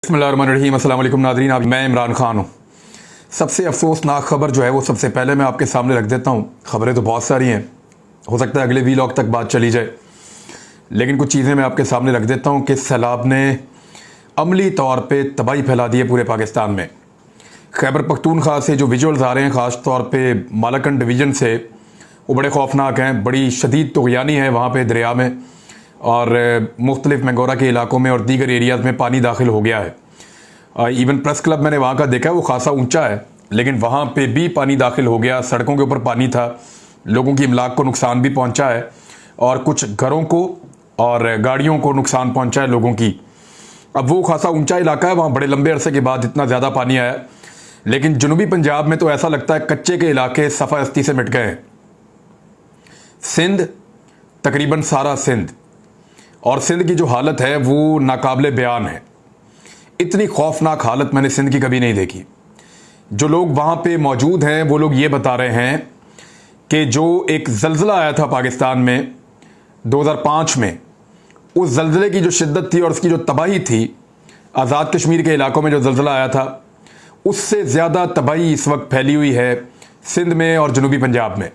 बिस्मिल्लाहिर्रहमानिर्रहीम। अस्सलाम वालेकुम नाज़रीन, आप मैं इमरान खान हूँ। सबसे अफसोसनाक खबर जो है वो सबसे पहले मैं आपके सामने रख देता हूँ। खबरें तो बहुत सारी हैं, हो सकता है अगले वीलॉग तक बात चली जाए, लेकिन कुछ चीज़ें मैं आपके सामने रख देता हूँ कि सैलाब ने अमली तौर पे तबाही फैला दी है पूरे पाकिस्तान में। खैबर पख्तूनख्वा से जो विजुअल्स आ रहे हैं, ख़ास तौर पे मालाकंड डिवीज़न से, वो बड़े ख़ौफनाक हैं। बड़ी शदीद तुग़यानी है वहाँ पे दरिया में, और मुख्तलिफ मैंगोरा के इलाकों में और दीगर एरियाज़ में पानी दाखिल हो गया है। इवन प्रेस क्लब मैंने वहाँ का देखा है, वो खासा ऊंचा है, लेकिन वहाँ पे भी पानी दाखिल हो गया। सड़कों के ऊपर पानी था, लोगों की इमलाक को नुकसान भी पहुँचा है, और कुछ घरों को और गाड़ियों को नुकसान पहुँचा है लोगों की। अब वो खासा ऊंचा इलाका है, वहाँ बड़े लंबे अरसे के बाद इतना ज़्यादा पानी आया। लेकिन जनूबी पंजाब में तो ऐसा लगता है कच्चे के इलाके सफ़ा हस्ती से मिट गए हैं। सिंध, तकरीबन सारा सिंध, और सिंध की जो हालत है वो नाकाबिले बयान है। इतनी खौफनाक हालत मैंने सिंध की कभी नहीं देखी। जो लोग वहाँ पे मौजूद हैं वो लोग ये बता रहे हैं कि जो एक ज़ल्ज़ला आया था पाकिस्तान में 2005 में, उस ज़ल्ज़ले की जो शिद्दत थी और उसकी जो तबाही थी, आज़ाद कश्मीर के इलाकों में जो ज़ल्ज़ला आया था, उससे ज़्यादा तबाही इस वक्त फैली हुई है सिंध में और जनूबी पंजाब में।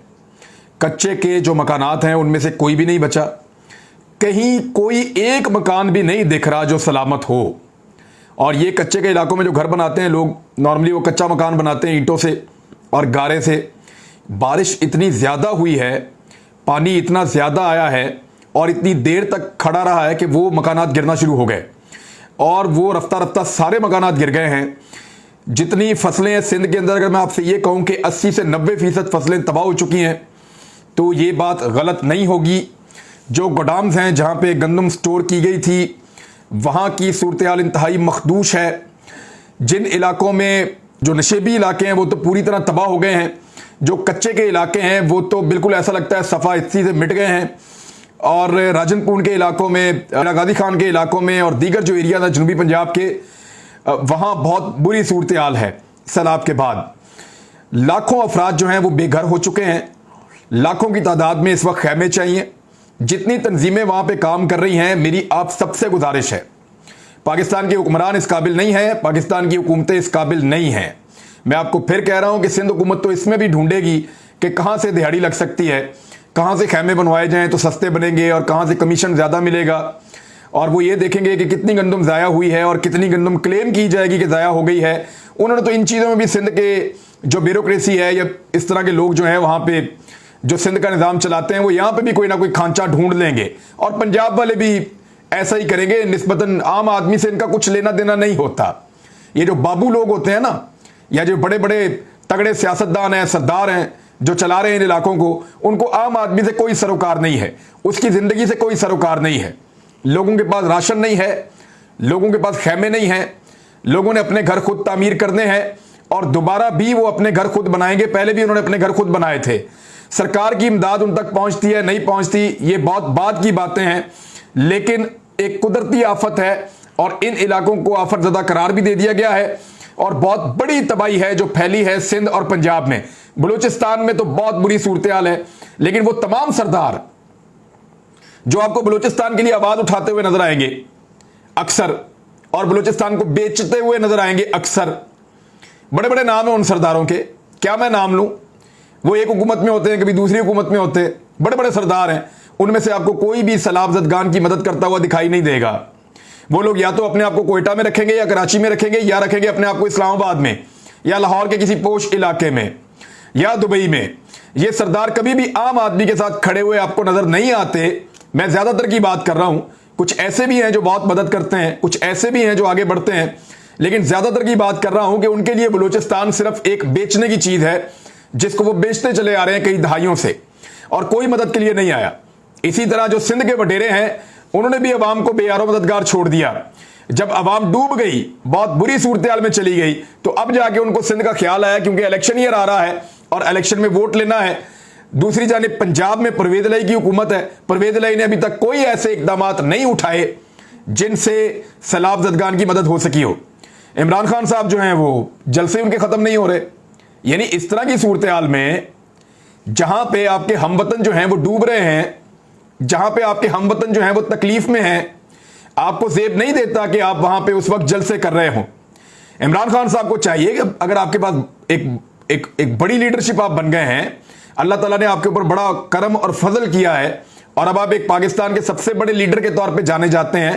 कच्चे के जो मकानात हैं उनमें से कोई भी नहीं बचा, कहीं कोई एक मकान भी नहीं दिख रहा जो सलामत हो। और ये कच्चे के इलाकों में जो घर बनाते हैं लोग, नॉर्मली वो कच्चा मकान बनाते हैं ईंटों से और गारे से। बारिश इतनी ज़्यादा हुई है, पानी इतना ज़्यादा आया है और इतनी देर तक खड़ा रहा है कि वो मकानात गिरना शुरू हो गए, और वो रफ्ता रफ्ता सारे मकानात गिर गए हैं। जितनी फसलें हैं सिंध के अंदर, अगर मैं आपसे ये कहूँ कि 80 से 90% फसलें तबाह हो चुकी हैं, तो ये बात गलत नहीं होगी। जो गोडाम्स हैं जहाँ पे गंदम स्टोर की गई थी, वहाँ की सूरत हाल इंतहाई मखदूश है। जिन इलाकों में जो नशेबी इलाके हैं वो तो पूरी तरह तबाह हो गए हैं, जो कच्चे के इलाके हैं वो तो बिल्कुल ऐसा लगता है सफ़ा हिस्सी से मिट गए हैं। और राजनपुर के इलाकों में, गाजी खान के इलाकों में और दीगर जो एरिया था जनूबी पंजाब के, वहाँ बहुत बुरी सूरत हाल है। सैलाब के बाद लाखों अफराद जो हैं वो बेघर हो चुके हैं। लाखों की तादाद में इस वक्त खैमे चाहिए। जितनी तंजीमें वहाँ पे काम कर रही हैं, मेरी आप सबसे गुजारिश है, पाकिस्तान के हुक्मरान इस काबिल नहीं है, पाकिस्तान की हुकूमतें इस काबिल नहीं हैं। मैं आपको फिर कह रहा हूँ कि सिंध हुकूमत तो इसमें भी ढूंढेगी कि कहाँ से दिहाड़ी लग सकती है, कहाँ से खैमे बनवाए जाएँ तो सस्ते बनेंगे और कहाँ से कमीशन ज़्यादा मिलेगा। और वो ये देखेंगे कि कितनी गंदम ज़ाया हुई है और कितनी गंदम क्लेम की जाएगी कि ज़ाया हो गई है। उन्होंने तो इन चीज़ों में भी सिंध के जो ब्यूरोक्रेसी है या इस तरह के लोग जो हैं वहाँ पे जो सिंध का निज़ाम चलाते हैं, वो यहाँ पे भी कोई ना कोई खांचा ढूंढ लेंगे, और पंजाब वाले भी ऐसा ही करेंगे। निस्बतन आम आदमी से इनका कुछ लेना देना नहीं होता। ये जो बाबू लोग होते हैं ना, या जो बड़े बड़े तगड़े सियासतदान हैं, सरदार हैं, जो चला रहे हैं इन इलाकों को, उनको आम आदमी से कोई सरोकार नहीं है, उसकी ज़िंदगी से कोई सरोकार नहीं है। लोगों के पास राशन नहीं है, लोगों के पास खैमे नहीं हैं, लोगों ने अपने घर खुद तामीर करने हैं, और दोबारा भी वो अपने घर खुद बनाएंगे। पहले भी उन्होंने अपने घर खुद बनाए थे। सरकार की इमदाद उन तक पहुंचती है नहीं पहुंचती, ये बहुत बाद की बातें हैं, लेकिन एक कुदरती आफत है और इन इलाकों को आफत ज़दा करार भी दे दिया गया है। और बहुत बड़ी तबाही है जो फैली है सिंध और पंजाब में। बलूचिस्तान में तो बहुत बुरी सूरत हाल है, लेकिन वो तमाम सरदार जो आपको बलूचिस्तान के लिए आवाज़ उठाते हुए नजर आएंगे अक्सर, और बलूचिस्तान को बेचते हुए नजर आएंगे अक्सर, बड़े बड़े नाम हैं उन सरदारों के, क्या मैं नाम लूं? वो एक हुकूमत में होते हैं, कभी दूसरी हुकूमत में होते हैं, बड़े बड़े सरदार हैं। उनमें से आपको कोई भी सैलाब ज़दगान की मदद करता हुआ दिखाई नहीं देगा। वो लोग या तो अपने आप को कोयटा में रखेंगे, या कराची में रखेंगे, या रखेंगे अपने आप को इस्लामाबाद में, या लाहौर के किसी पोश इलाके में, या दुबई में। ये सरदार कभी भी आम आदमी के साथ खड़े हुए आपको नजर नहीं आते। मैं ज़्यादातर की बात कर रहा हूँ, कुछ ऐसे भी हैं जो बहुत मदद करते हैं, कुछ ऐसे भी हैं जो आगे बढ़ते हैं, लेकिन ज़्यादातर की बात कर रहा हूँ कि उनके लिए बलूचिस्तान सिर्फ एक बेचने की चीज़ है, जिसको वो बेचते चले आ रहे हैं कई दहाइयों से, और कोई मदद के लिए नहीं आया। इसी तरह जो सिंध के वडेरे हैं, उन्होंने भी अवाम को बेयारो मददगार छोड़ दिया। जब अवाम डूब गई, बहुत बुरी सूरत हाल में चली गई, तो अब जाके उनको सिंध का ख्याल आया, क्योंकि इलेक्शन ईयर आ रहा है और इलेक्शन में वोट लेना है। दूसरी जानिब पंजाब में परवेज़ इलाही की हुकूमत है। परवेज़ इलाही ने अभी तक कोई ऐसे इकदाम नहीं उठाए जिनसे सैलाब ज़दगान की मदद हो सकी हो। इमरान खान साहब जो हैं वो जलसे उनके ख़त्म नहीं हो रहे। यानी इस तरह की सूरत हाल में जहां पे आपके हमवतन जो हैं वो डूब रहे हैं, जहां पे आपके हमवतन जो हैं वो तकलीफ में हैं, آپ کو زیب نہیں دیتا کہ آپ وہاں پہ اس وقت جلسے کر رہے ہوں. عمران خان صاحب کو چاہیے کہ اگر آپ کے پاس ایک بڑی لیڈرشپ آپ بن گئے ہیں, اللہ تعالیٰ نے آپ کے اوپر بڑا کرم اور فضل کیا ہے, اور اب آپ ایک پاکستان کے سب سے بڑے لیڈر کے طور پہ جانے جاتے ہیں,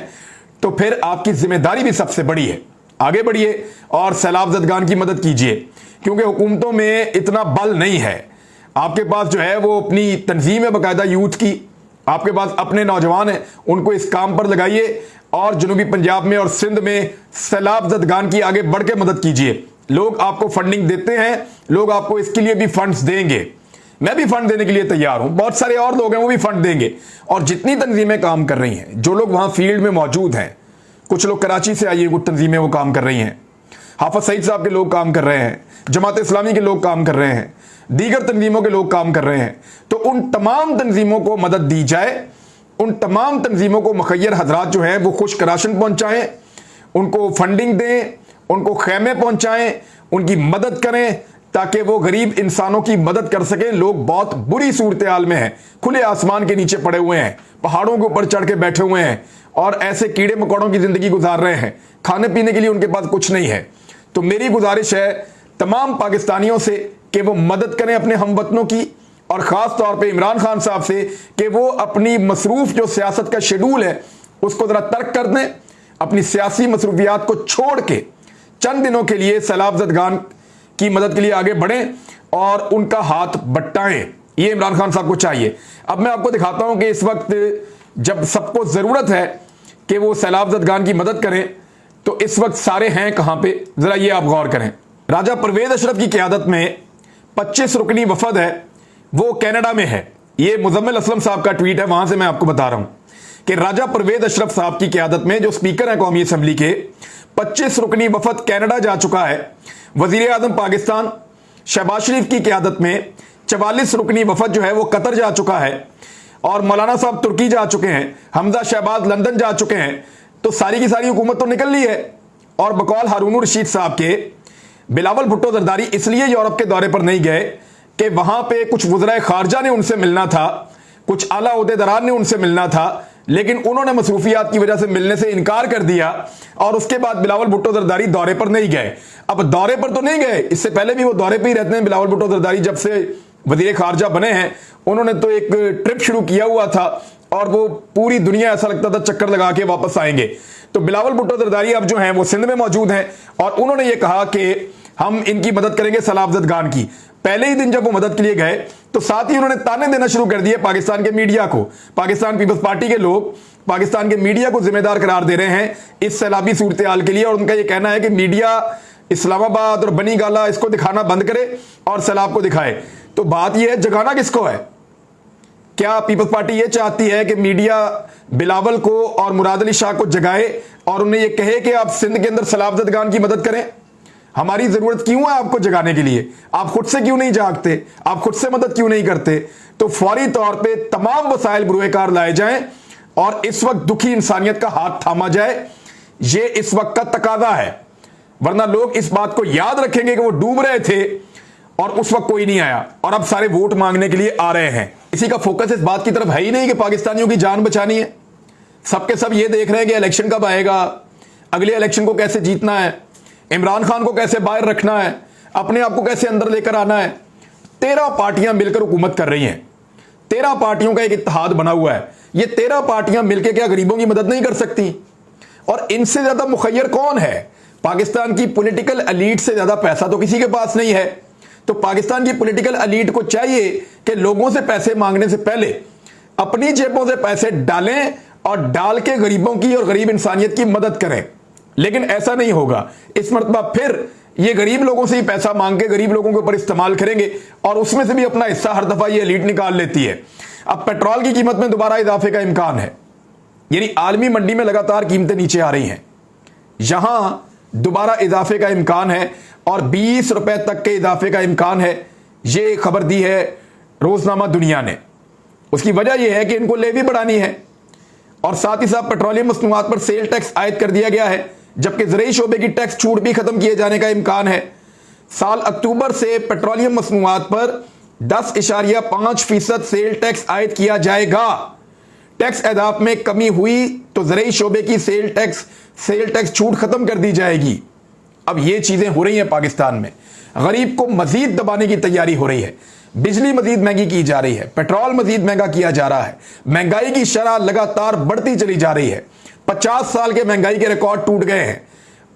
تو پھر آپ کی ذمہ داری بھی سب سے بڑی ہے. آگے بڑھیے اور سیلاب زدگان کی مدد کیجیے, کیونکہ حکومتوں میں اتنا بل نہیں ہے. آپ کے پاس جو ہے وہ اپنی تنظیم ہے باقاعدہ یوتھ کی, آپ کے پاس اپنے نوجوان ہیں, ان کو اس کام پر لگائیے اور جنوبی پنجاب میں اور سندھ میں سیلاب زدگان کی آگے بڑھ کے مدد کیجیے. لوگ آپ کو فنڈنگ دیتے ہیں, لوگ آپ کو اس کے لیے بھی فنڈز دیں گے, میں بھی فنڈ دینے کے لیے تیار ہوں, بہت سارے اور لوگ ہیں وہ بھی فنڈ دیں گے. اور جتنی تنظیمیں کام کر رہی ہیں, جو لوگ وہاں فیلڈ میں موجود ہیں, کچھ لوگ کراچی سے آئیے, کچھ تنظیمیں وہ کام کر رہی ہیں, حافظ سعید صاحب کے لوگ کام کر رہے ہیں, جماعت اسلامی کے لوگ کام کر رہے ہیں, دیگر تنظیموں کے لوگ کام کر رہے ہیں. تو ان تمام تنظیموں کو مدد دی جائے, ان تمام تنظیموں کو مخیر حضرات جو ہیں وہ خشک راشن پہنچائیں, ان کو فنڈنگ دیں, ان کو خیمے پہنچائیں, ان کی مدد کریں تاکہ وہ غریب انسانوں کی مدد کر سکیں. لوگ بہت بری صورتحال میں ہیں, کھلے آسمان کے نیچے پڑے ہوئے ہیں, پہاڑوں کے اوپر چڑھ کے بیٹھے ہوئے ہیں اور ایسے کیڑے مکوڑوں کی زندگی گزار رہے ہیں, کھانے پینے کے لیے ان کے پاس کچھ نہیں ہے. تو میری گزارش ہے تمام پاکستانیوں سے کہ وہ مدد کریں اپنے ہم وطنوں کی, اور خاص طور پہ عمران خان صاحب سے کہ وہ اپنی مصروف جو سیاست کا شیڈول ہے اس کو ذرا ترک کر دیں, اپنی سیاسی مصروفیات کو چھوڑ کے چند دنوں کے لیے سیلاب زدگان کی مدد کے لیے آگے بڑھیں اور ان کا ہاتھ بٹائیں. یہ عمران خان صاحب کو چاہیے. اب میں آپ کو دکھاتا ہوں کہ اس وقت جب سب کو ضرورت ہے کہ وہ سیلاب زدگان کی مدد کریں تو اس وقت سارے ہیں کہاں پہ, ذرا یہ آپ غور کریں. راجہ پرویز اشرف کی قیادت میں 25 رکنی وفد ہے, وہ کینیڈا میں ہے. یہ مزمل اسلم صاحب کا ٹویٹ ہے, وہاں سے میں آپ کو بتا رہا ہوں کہ راجہ پرویز اشرف صاحب کی قیادت میں جو سپیکر ہیں قومی اسمبلی کے, 25 رکنی وفد کینیڈا جا چکا ہے. وزیر اعظم پاکستان شہباز شریف کی قیادت میں 44 رکنی وفد جو ہے وہ قطر جا چکا ہے, اور مولانا صاحب ترکی جا چکے ہیں, حمزہ شہباز لندن جا چکے ہیں. تو ساری کی ساری حکومت تو نکل لی ہے. اور بقول ہارون الرشید صاحب کے بلاول بھٹو زرداری اس لیے یورپ کے دورے پر نہیں گئے کہ وہاں پہ کچھ وزرائے خارجہ نے ان سے ملنا تھا, کچھ اعلیٰ عہدیداران نے ان سے ملنا تھا, لیکن انہوں نے مصروفیات کی وجہ سے ملنے سے انکار کر دیا, اور اس کے بعد بلاول بھٹو زرداری دورے پر نہیں گئے. اب دورے پر تو نہیں گئے, اس سے پہلے بھی وہ دورے پہ ہی رہتے ہیں. بلاول بھٹو زرداری جب سے وزیر خارجہ بنے ہیں انہوں نے تو ایک ٹرپ شروع کیا ہوا تھا, اور وہ پوری دنیا ایسا لگتا تھا چکر لگا کے واپس آئیں گے. تو بلاول بھٹو زرداری اب جو ہیں وہ سندھ میں موجود ہیں, اور انہوں نے یہ کہا کہ ہم ان کی مدد کریں گے سیلاب زدگان کی. پہلے ہی دن جب وہ مدد کے لیے گئے تو ساتھ ہی انہوں نے تانے دینا شروع کر دیے پاکستان کے میڈیا کو. پاکستان پیپلز پارٹی کے لوگ پاکستان کے میڈیا کو ذمہ دار قرار دے رہے ہیں اس سیلابی صورتحال کے لیے, اور ان کا یہ کہنا ہے کہ میڈیا اسلام آباد اور بنی گالا اس کو دکھانا بند کرے اور سیلاب کو دکھائے. تو بات یہ ہے جگانا کس کو ہے؟ کیا پیپلز پارٹی یہ چاہتی ہے کہ میڈیا بلاول کو اور مراد علی شاہ کو جگائے اور انہیں یہ کہے کہ آپ سندھ کے اندر سیلاب زدگان کی مدد کریں؟ ہماری ضرورت کیوں ہے آپ کو جگانے کے لیے؟ آپ خود سے کیوں نہیں جاگتے؟ آپ خود سے مدد کیوں نہیں کرتے؟ تو فوری طور پہ تمام وسائل بروئے کار لائے جائیں اور اس وقت دکھی انسانیت کا ہاتھ تھاما جائے. یہ اس وقت کا تقاضا ہے, ورنہ لوگ اس بات کو یاد رکھیں گے کہ وہ ڈوب رہے تھے اور اس وقت کوئی نہیں آیا, اور اب سارے ووٹ مانگنے کے لیے آ رہے ہیں. اسی کا فوکس اس بات کی طرف ہے ہی نہیں کہ پاکستانیوں کی جان بچانی ہے. سب کے سب یہ دیکھ رہے ہیں کہ الیکشن کب آئے گا, اگلے الیکشن کو کیسے جیتنا ہے, عمران خان کو کیسے باہر رکھنا ہے, اپنے آپ کو کیسے اندر لے کر آنا ہے. 13 پارٹیاں مل کر حکومت کر رہی ہیں, 13 پارٹیوں کا ایک اتحاد بنا ہوا ہے. یہ 13 پارٹیاں مل کے کیا غریبوں کی مدد نہیں کر سکتی؟ اور ان سے زیادہ مخیر کون ہے؟ پاکستان کی پولیٹیکل ایلیٹ سے زیادہ پیسہ تو کسی کے پاس نہیں ہے. تو پاکستان کی پولیٹیکل ایلیٹ کو چاہیے کہ لوگوں سے پیسے مانگنے سے پہلے اپنی جیبوں سے پیسے ڈالیں اور ڈال کے غریبوں کی اور غریب انسانیت کی مدد کریں. لیکن ایسا نہیں ہوگا. اس مرتبہ پھر یہ غریب لوگوں سے ہی پیسہ مانگ کے غریب لوگوں کے اوپر استعمال کریں گے, اور اس میں سے بھی اپنا حصہ ہر دفعہ یہ ایلیٹ نکال لیتی ہے. اب پیٹرول کی قیمت میں دوبارہ اضافے کا امکان ہے, یعنی عالمی منڈی میں لگاتار قیمتیں نیچے آ رہی ہیں, یہاں دوبارہ اضافے کا امکان ہے اور 20 روپے تک کے اضافے کا امکان ہے. یہ خبر دی ہے روزنامہ دنیا نے. اس کی وجہ یہ ہے کہ ان کو لیوی بڑھانی ہے, اور ساتھ ہی ساتھ پیٹرولیم مصنوعات پر سیل ٹیکس عائد کر دیا گیا ہے, جبکہ زرعی شعبے کی ٹیکس چھوٹ بھی ختم کیے جانے کا امکان ہے. سال اکتوبر سے پیٹرولیم مصنوعات پر 10.5% سیل ٹیکس عائد کیا جائے گا. टैक्स अहदाफ में कमी हुई तो ज़रूरी शोबे की सेल टैक्स छूट खत्म कर दी जाएगी। अब ये चीजें हो रही हैं पाकिस्तान में, गरीब को मजीद दबाने की तैयारी हो रही है, बिजली मजीद महंगी की जा रही है, पेट्रोल मजीद महंगा किया जा रहा है, महंगाई की शरह लगातार बढ़ती चली जा रही है। 50 साल के महंगाई के रिकॉर्ड टूट गए हैं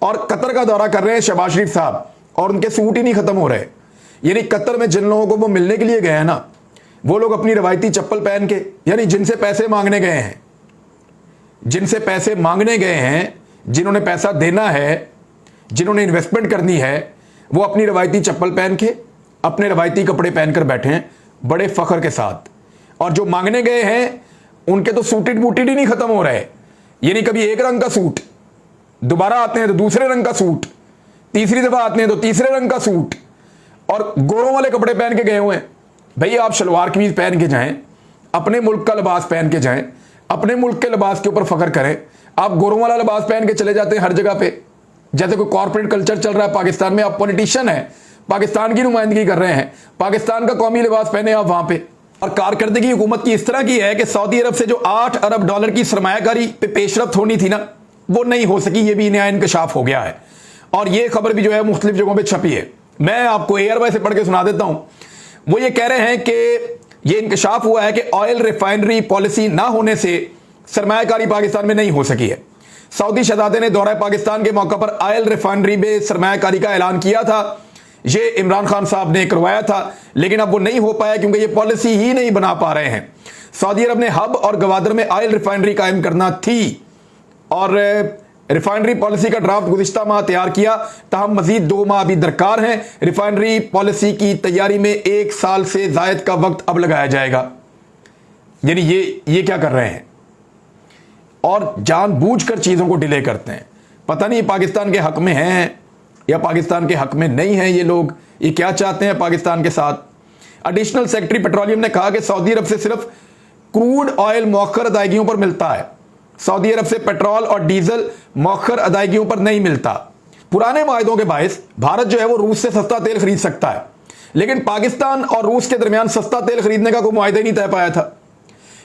और कतर का दौरा कर रहे हैं शहबाज शरीफ साहब और उनके सूट ही नहीं खत्म हो रहे। यानी कतर में जिन लोगों को वो मिलने के लिए गए हैं ना, वो लोग अपनी रवायती चप्पल पहन के, यानी जिनसे पैसे मांगने गए हैं, जिन्होंने पैसा देना है, जिन्होंने इन्वेस्टमेंट करनी है, वो अपनी रवायती चप्पल पहन के, अपने रवायती कपड़े पहनकर बैठे हैं बड़े फख्र के साथ। और जो मांगने गए हैं उनके तो सूटेड बूटेड ही नहीं खत्म हो रहे। यानी कभी एक रंग का सूट, दोबारा आते हैं तो दूसरे रंग का सूट, तीसरी दफा आते हैं तो तीसरे रंग का सूट, और गोरों वाले कपड़े पहन के गए हुए हैं। भाई आप शलवार कमीज पहन के जाएं, अपने मुल्क का लिबास पहन के जाएं, अपने मुल्क के लिबास के ऊपर फख्र करें। आप गोरों वाला लिबास पहन के चले जाते हैं हर जगह पे, जैसे कोई कॉर्पोरेट कल्चर चल रहा है पाकिस्तान में। आप पॉलिटिशियन हैं, पाकिस्तान की नुमाइंदगी कर रहे हैं, पाकिस्तान का कौमी लिबास पहने आप वहां पे। और कारकर्दगी हुकूमत की इस तरह की है कि सऊदी अरब से जो 8 अरब डॉलर की सरमायाकारी पे पेशरफ्त होनी थी ना, वो नहीं हो सकी। ये भी नया इंकशाफ हो गया है और ये खबर भी जो है मुख्तलिफ जगहों पर छपी है। मैं आपको एयरवाई से पढ़ के सुना देता हूं। वो ये कह रहे हैं कि ये इंकशाफ हुआ है कि ऑयल रिफाइनरी पॉलिसी ना होने से सरमायाकारी पाकिस्तान में नहीं हो सकी है। सऊदी शहजादे ने दौरा पाकिस्तान के मौके पर ऑयल रिफाइनरी में सरमायाकारी का ऐलान किया था। ये इमरान खान साहब ने करवाया था, लेकिन अब वो नहीं हो पाया क्योंकि ये पॉलिसी ही नहीं बना पा रहे हैं। सऊदी अरब ने हब और गवादर में ऑयल रिफाइनरी कायम करना थी और रिफाइनरी पॉलिसी का ड्राफ्ट गुज़िश्ता माह तैयार किया, ताहम मजीद 2 माह अभी दरकार हैं। रिफाइनरी पॉलिसी की तैयारी में 1 साल से ज़ायद का वक्त अब लगाया जाएगा। यानी ये क्या कर रहे हैं और जानबूझकर चीज़ों को डिले करते हैं। पता नहीं पाकिस्तान के हक में हैं या पाकिस्तान के हक में नहीं हैं ये लोग, ये क्या चाहते हैं पाकिस्तान के साथ। एडिशनल सेक्रेटरी पेट्रोलियम ने कहा कि सऊदी अरब से सिर्फ क्रूड ऑयल मौखर अदायगियों पर मिलता है। सऊदी अरब से पेट्रोल और डीजल मौखर अदायगियों पर नहीं मिलता। पुराने माहदों के बायस भारत जो है वो रूस से सस्ता तेल खरीद सकता है, लेकिन पाकिस्तान और रूस के दरमियान सस्ता तेल खरीदने का कोई मुआहदा नहीं तय पाया था।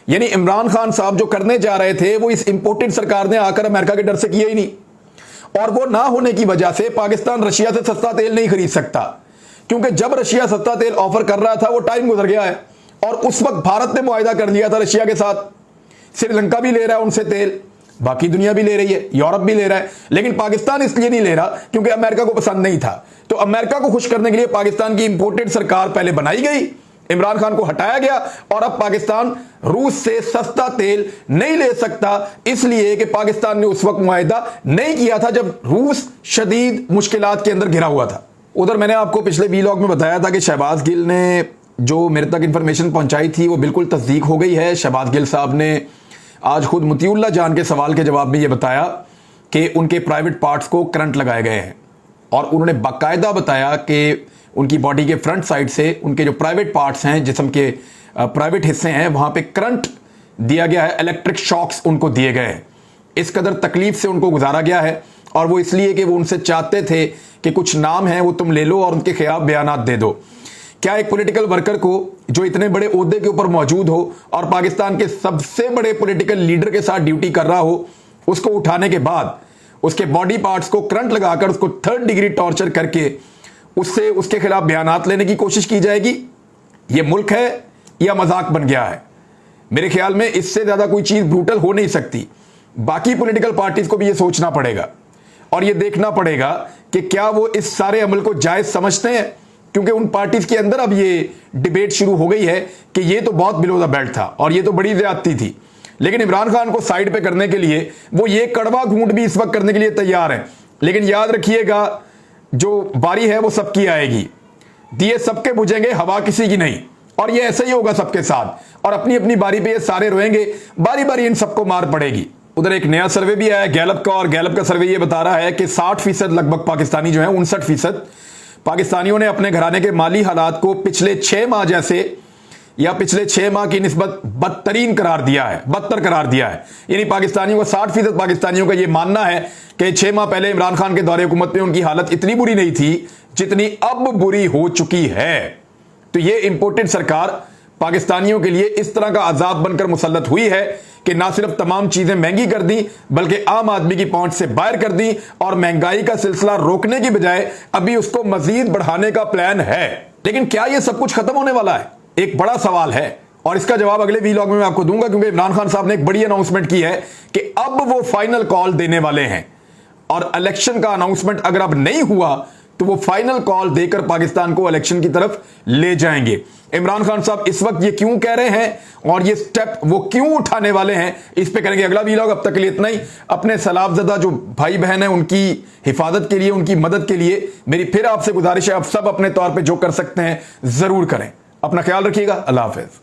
यानी इमरान खान साहब जो करने जा रहे थे वो इस इंपोर्टेड सरकार ने आकर अमेरिका के डर से किया ही नहीं, और वो ना होने की वजह से पाकिस्तान रशिया से सस्ता तेल नहीं खरीद सकता, क्योंकि जब रशिया सस्ता तेल ऑफर कर रहा था वो टाइम गुजर गया है और उस वक्त भारत ने मुआहदा कर लिया था रशिया के साथ। श्रीलंका भी ले रहा है उनसे तेल, बाकी दुनिया भी ले रही है, यूरोप भी ले रहा है, लेकिन पाकिस्तान इसलिए नहीं ले रहा क्योंकि अमेरिका को पसंद नहीं था। तो अमेरिका को खुश करने के लिए पाकिस्तान की इंपोर्टेड सरकार पहले बनाई गई, इमरान खान को हटाया गया और अब पाकिस्तान रूस से सस्ता तेल नहीं ले सकता, इसलिए कि पाकिस्तान ने उस वक्त मुआहदा नहीं किया था जब रूस शदीद मुश्किलात के अंदर घिरा हुआ था। उधर मैंने आपको पिछले व्लॉग में बताया था कि शहबाज गिल ने जो मेरे तक इंफॉर्मेशन पहुंचाई थी वो बिल्कुल तस्दीक हो गई है। शहबाज गिल साहब ने आज खुद मतीउल्लाह जान के सवाल के जवाब में ये बताया कि उनके प्राइवेट पार्ट्स को करंट लगाए गए हैं और उन्होंने बाकायदा बताया कि उनकी बॉडी के फ्रंट साइड से उनके जो प्राइवेट पार्ट्स हैं, जिस्म के प्राइवेट हिस्से हैं, वहाँ पे करंट दिया गया है, इलेक्ट्रिक शॉक्स उनको दिए गए हैं। इस कदर तकलीफ से उनको गुजारा गया है और वो इसलिए कि वो उनसे चाहते थे कि कुछ नाम हैं वो तुम ले लो और उनके खिलाफ बयानात दे दो। क्या एक पॉलिटिकल वर्कर को जो इतने बड़े ओहदे के ऊपर मौजूद हो और पाकिस्तान के सबसे बड़े पॉलिटिकल लीडर के साथ ड्यूटी कर रहा हो, उसको उठाने के बाद उसके बॉडी पार्ट्स को करंट लगाकर उसको 3rd डिग्री टॉर्चर करके उससे उसके खिलाफ बयानात लेने की कोशिश की जाएगी? ये मुल्क है या मजाक बन गया है? मेरे ख्याल में इससे ज्यादा कोई चीज ब्रूटल हो नहीं सकती। बाकी पॉलिटिकल पार्टीज को भी ये सोचना पड़ेगा और ये देखना पड़ेगा कि क्या वो इस सारे अमल को जायज समझते हैं, क्योंकि उन पार्टीज के अंदर अब ये डिबेट शुरू हो गई है कि ये तो बहुत बिलो द बेल्ट था और ये तो बड़ी ज्यादती थी, लेकिन इमरान खान को साइड पे करने के लिए वो ये कड़वा घूंट भी इस वक्त करने के लिए तैयार है। लेकिन याद रखिएगा, जो बारी है वो सबकी आएगी, दिए सबके बुझेंगे, हवा किसी की नहीं, और ये ऐसे ही होगा सबके साथ और अपनी अपनी बारी पे ये सारे रोएंगे, बारी बारी इन सबको मार पड़ेगी। उधर एक नया सर्वे भी आया गैलप का, और गैलप का सर्वे ये बता रहा है कि 60% लगभग पाकिस्तानी जो है, 59% पाकिस्तानियों ने अपने घराने के माली हालात को पिछले 6 माह जैसे या पिछले 6 माह की निस्बत बदतर करार दिया है। यानी पाकिस्तानियों का 60% पाकिस्तानियों का यह मानना है कि 6 माह पहले इमरान खान के दौरे हुकूमत में उनकी हालत इतनी बुरी नहीं थी जितनी अब बुरी हो चुकी है। तो ये इंपोर्टेड सरकार पाकिस्तानियों के लिए इस तरह का अजाब बनकर मुसल्लत हुई है کہ نہ صرف تمام چیزیں مہنگی کر دی بلکہ عام آدمی کی پہنچ سے باہر کر دی اور مہنگائی کا سلسلہ روکنے کی بجائے ابھی اس کو مزید بڑھانے کا پلان ہے۔ لیکن کیا یہ سب کچھ ختم ہونے والا ہے؟ ایک بڑا سوال ہے اور اس کا جواب اگلے ویلاگ میں آپ کو دوں گا، کیونکہ عمران خان صاحب نے ایک بڑی اناؤنسمنٹ کی ہے کہ اب وہ فائنل کال دینے والے ہیں، اور الیکشن کا اناؤنسمنٹ اگر اب نہیں ہوا تو وہ فائنل کال دے کر پاکستان کو الیکشن کی طرف لے جائیں گے۔ عمران خان صاحب اس وقت یہ کیوں کہہ رہے ہیں اور یہ سٹیپ وہ کیوں اٹھانے والے ہیں، اس پہ کریں گے اگلا ویلاگ۔ اب تک کے لیے اتنا ہی۔ اپنے سیلاب زدہ جو بھائی بہن ہیں ان کی حفاظت کے لیے، ان کی مدد کے لیے میری پھر آپ سے گزارش ہے، آپ سب اپنے طور پہ جو کر سکتے ہیں ضرور کریں۔ اپنا خیال رکھیے گا۔ اللہ حافظ۔